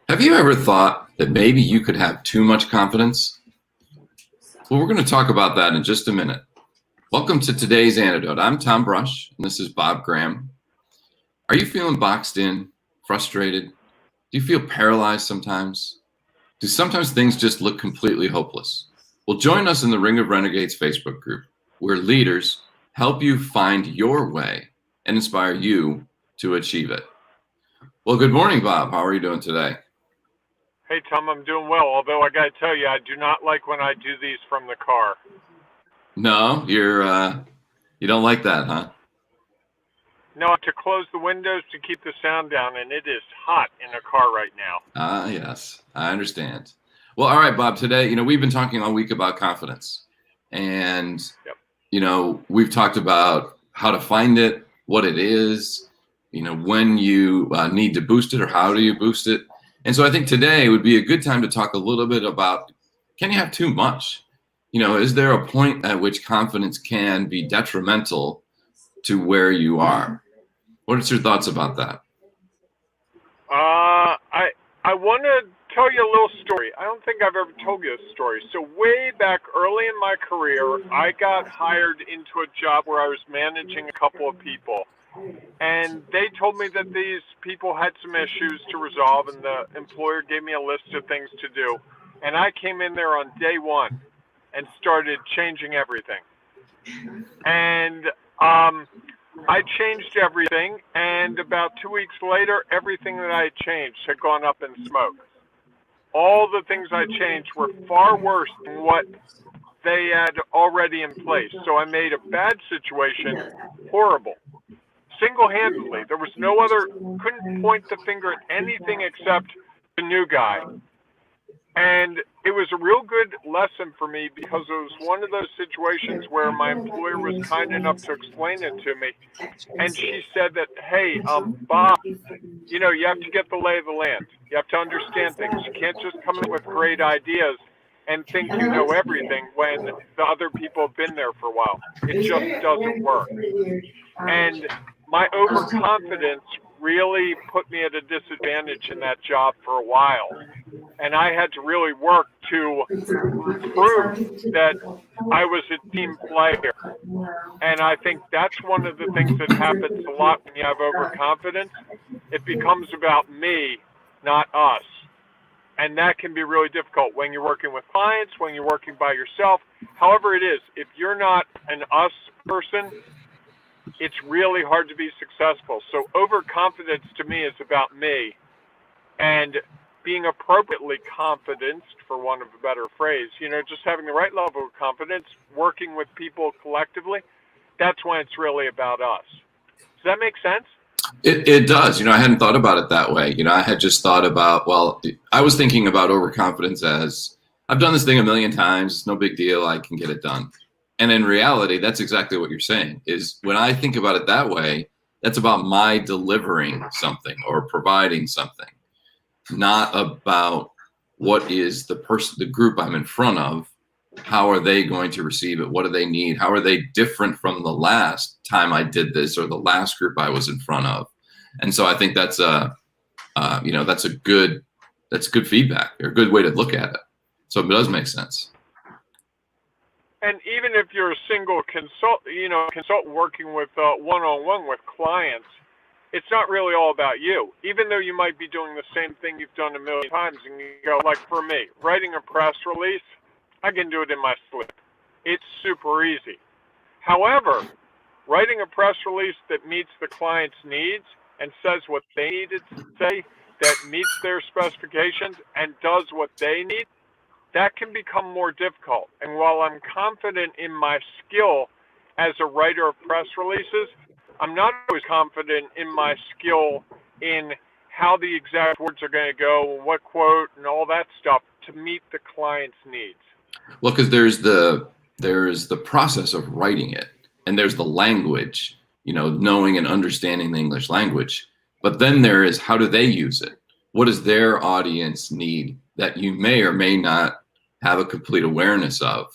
Have you ever thought that maybe you could have too much confidence? Well, we're going to talk about that in just a minute. Welcome to today's Antidote. I'm Tom Brush, and this is Bob Graham. Are you feeling boxed in, frustrated? Do you feel paralyzed sometimes? Do sometimes things just look completely hopeless? Well, join us in the Ring of Renegades Facebook group, where leaders help you find your way and inspire you to achieve it. Well, good morning, Bob. How are you doing today? Hey, Tom, I'm doing well, although I got to tell you, I do not like when I do these from the car. No, you don't like that, huh? No, I have to close the windows to keep the sound down, and it is hot in a car right now. Yes, I understand. Well, all right, Bob, today, we've been talking all week about confidence. And, we've talked about how to find it, what it is, when you need to boost it or how do you boost it. And so I think today would be a good time to talk a little bit about, can you have too much? Is there a point at which confidence can be detrimental to where you are? What are your thoughts about that? I want to tell you a little story. I don't think I've ever told you this story. So way back early in my career, I got hired into a job where I was managing a couple of people. And they told me that these people had some issues to resolve, and the employer gave me a list of things to do. And I came in there on day one and started changing everything. And I changed everything, and about 2 weeks later, everything that I changed had gone up in smoke. All the things I changed were far worse than what they had already in place. So I made a bad situation horrible. Single-handedly. There was no other, couldn't point the finger at anything except the new guy. And it was a real good lesson for me because it was one of those situations where my employer was kind enough to explain it to me. And she said that, hey, Bob, you have to get the lay of the land. You have to understand things. You can't just come in with great ideas and think you know everything when the other people have been there for a while. It just doesn't work. And my overconfidence really put me at a disadvantage in that job for a while. And I had to really work to prove that I was a team player. And I think that's one of the things that happens a lot when you have overconfidence. It becomes about me, not us. And that can be really difficult when you're working with clients, when you're working by yourself. However it is, if you're not an us person, it's really hard to be successful. So overconfidence to me is about me. And being appropriately confidenced, for want of a better phrase, just having the right level of confidence, working with people collectively, that's when it's really about us. Does that make sense? It does. I hadn't thought about it that way. I had just thought about, I was thinking about overconfidence as, I've done this thing a million times, it's no big deal, I can get it done. And in reality, that's exactly what you're saying, is when I think about it that way, that's about my delivering something or providing something, not about what is the group I'm in front of. How are they going to receive it? What do they need? How are they different from the last time I did this or the last group I was in front of? And so I think that's that's good feedback or a good way to look at it. So it does make sense. And even if you're a single consultant working with one-on-one with clients, it's not really all about you. Even though you might be doing the same thing you've done a million times, and you go, like for me, writing a press release, I can do it in my sleep. It's super easy. However, writing a press release that meets the client's needs and says what they need it to say, that meets their specifications and does what they need, that can become more difficult. And while I'm confident in my skill as a writer of press releases, I'm not always confident in my skill in how the exact words are going to go, what quote, and all that stuff to meet the client's needs. Well, because there's the process of writing it, and there's the language, knowing and understanding the English language. But then there is, how do they use it? What does their audience need that you may or may not have a complete awareness of?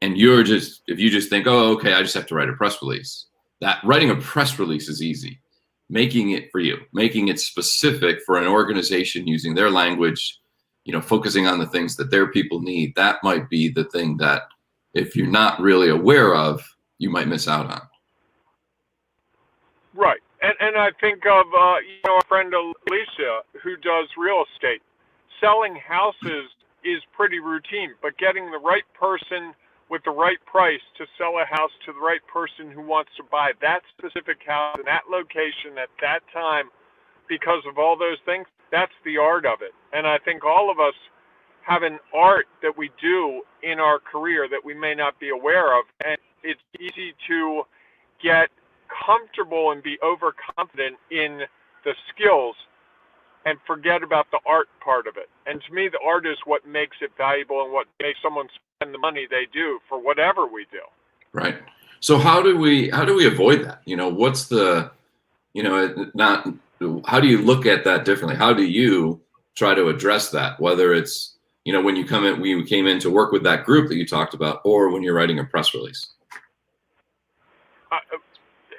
And if you just think, oh, okay, I just have to write a press release. That writing a press release is easy. making it for you, making it specific for an organization using their language, focusing on the things that their people need. That might be the thing that if you're not really aware of, you might miss out on. Right. And I think of, a friend Alicia who does real estate. Selling houses is pretty routine, but getting the right person with the right price to sell a house to the right person who wants to buy that specific house in that location at that time, because of all those things, that's the art of it. And I think all of us have an art that we do in our career that we may not be aware of. And it's easy to get comfortable and be overconfident in the skills and forget about the art part of it. And to me, the art is what makes it valuable and what makes someone spend the money they do for whatever we do. Right. So how do we avoid that? What's the, not, how do you look at that differently? How do you try to address that? Whether it's, when you came in to work with that group that you talked about, or when you're writing a press release.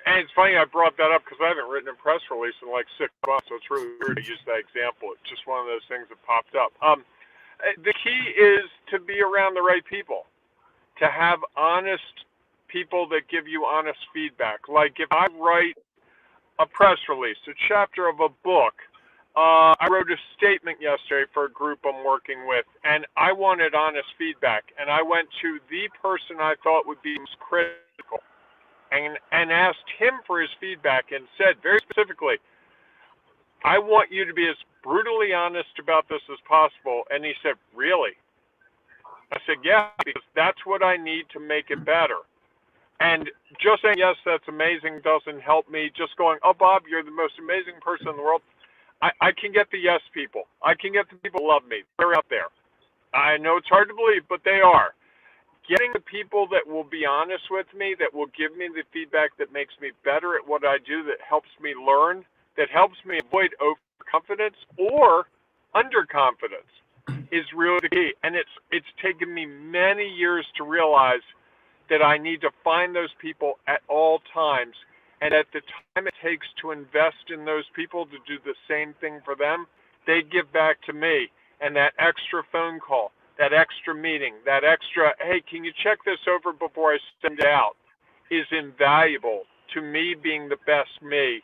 And it's funny I brought that up because I haven't written a press release in like 6 months, so it's really weird to use that example. It's just one of those things that popped up. The key is to be around the right people, to have honest people that give you honest feedback. Like if I write a press release, a chapter of a book, I wrote a statement yesterday for a group I'm working with, and I wanted honest feedback. And I went to the person I thought would be most critical and asked him for his feedback and said very specifically, I want you to be as brutally honest about this as possible. And he said, really? I said, yeah, because that's what I need to make it better. And just saying, yes, that's amazing doesn't help me. Just going, oh, Bob, you're the most amazing person in the world. I can get the yes people. I can get the people who love me. They're out there. I know it's hard to believe, but they are. Getting the people that will be honest with me, that will give me the feedback that makes me better at what I do, that helps me learn, that helps me avoid overconfidence or underconfidence is really the key. And it's taken me many years to realize that I need to find those people at all times. And at the time it takes to invest in those people to do the same thing for them, they give back to me. And that extra phone call, that extra meeting, that extra, hey, can you check this over before I send it out, is invaluable to me being the best me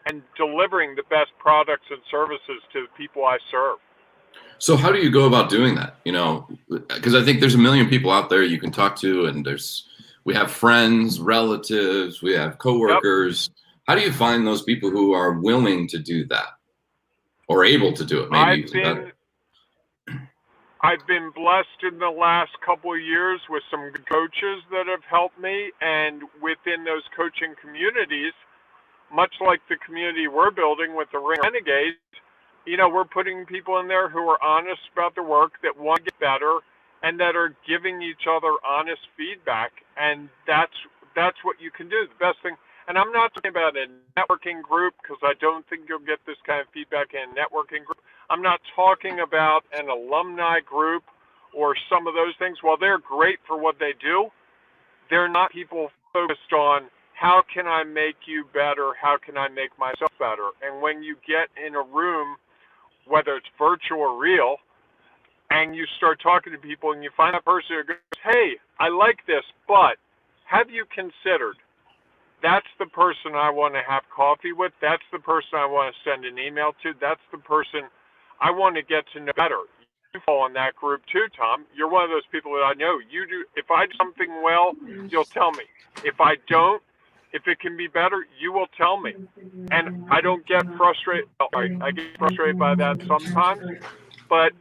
and delivering the best products and services to the people I serve. So how do you go about doing that? Because I think there's a million people out there you can talk to, and we have friends, relatives, we have coworkers. Yep. How do you find those people who are willing to do that or able to do it? Maybe I've been blessed in the last couple of years with some good coaches that have helped me, and within those coaching communities, much like the community we're building with the Ring Renegades, we're putting people in there who are honest about their work, that want to get better, and that are giving each other honest feedback. And that's what you can do. The best thing, and I'm not talking about a networking group, because I don't think you'll get this kind of feedback in a networking group. I'm not talking about an alumni group or some of those things. While they're great for what they do, they're not people focused on how can I make you better, how can I make myself better. And when you get in a room, whether it's virtual or real, and you start talking to people and you find a person who goes, hey, I like this, but have you considered? That's the person I want to have coffee with. That's the person I want to send an email to. That's the person I want to get to know better. You fall in that group too, Tom. You're one of those people that I know. You do. If I do something well, you'll tell me. If I don't, if it can be better, you will tell me. And I don't get frustrated. I get frustrated by that sometimes, but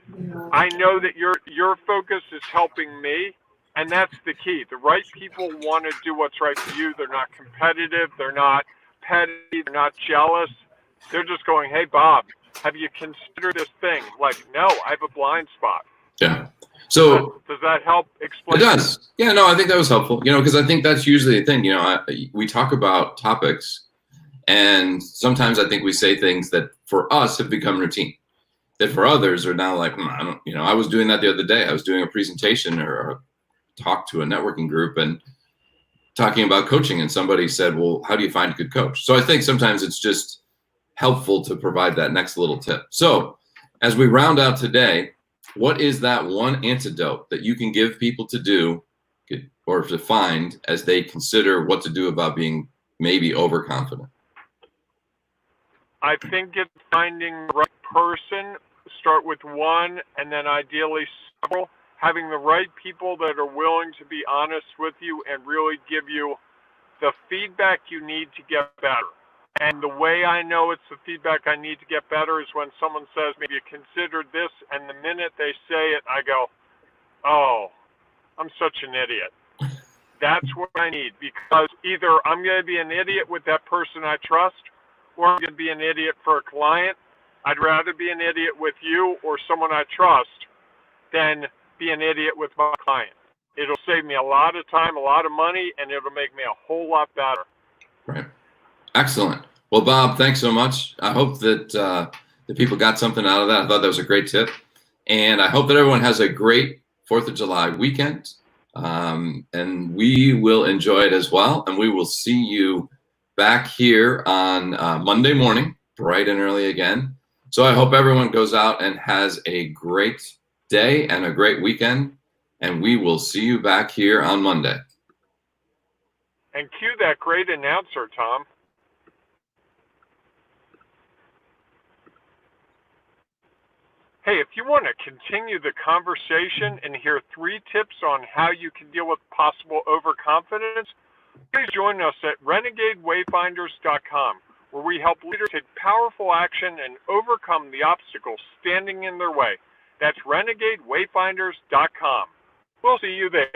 I know that your focus is helping me, and that's the key. The right people want to do what's right for you. They're not competitive. They're not petty. They're not jealous. They're just going, hey, Bob, have you considered this thing? Like, no, I have a blind spot. Yeah. So does that help explain? It does. Yeah, no, I think that was helpful, because I think that's usually the thing, we talk about topics, and sometimes I think we say things that for us have become routine, that for others are now like, I don't, I was doing that the other day. I was doing a presentation or a talk to a networking group and talking about coaching, and somebody said, well, how do you find a good coach? So I think sometimes it's just helpful to provide that next little tip. So as we round out today, what is that one antidote that you can give people to do or to find as they consider what to do about being maybe overconfident? I think it's finding the right person. Start with one, and then ideally several. Having the right people that are willing to be honest with you and really give you the feedback you need to get better. And the way I know it's the feedback I need to get better is when someone says, maybe you considered this, and the minute they say it, I go, oh, I'm such an idiot. That's what I need, because either I'm going to be an idiot with that person I trust, or I'm going to be an idiot for a client. I'd rather be an idiot with you or someone I trust than be an idiot with my client. It'll save me a lot of time, a lot of money, and it'll make me a whole lot better. Right. Excellent. Well, Bob, thanks so much. I hope that the people got something out of that. I thought that was a great tip. And I hope that everyone has a great 4th of July weekend. And we will enjoy it as well. And we will see you back here on Monday morning, bright and early again. So I hope everyone goes out and has a great day and a great weekend. And we will see you back here on Monday. And cue that great announcer, Tom. Hey, if you want to continue the conversation and hear 3 tips on how you can deal with possible overconfidence, please join us at renegadewayfinders.com, where we help leaders take powerful action and overcome the obstacles standing in their way. That's renegadewayfinders.com. We'll see you there.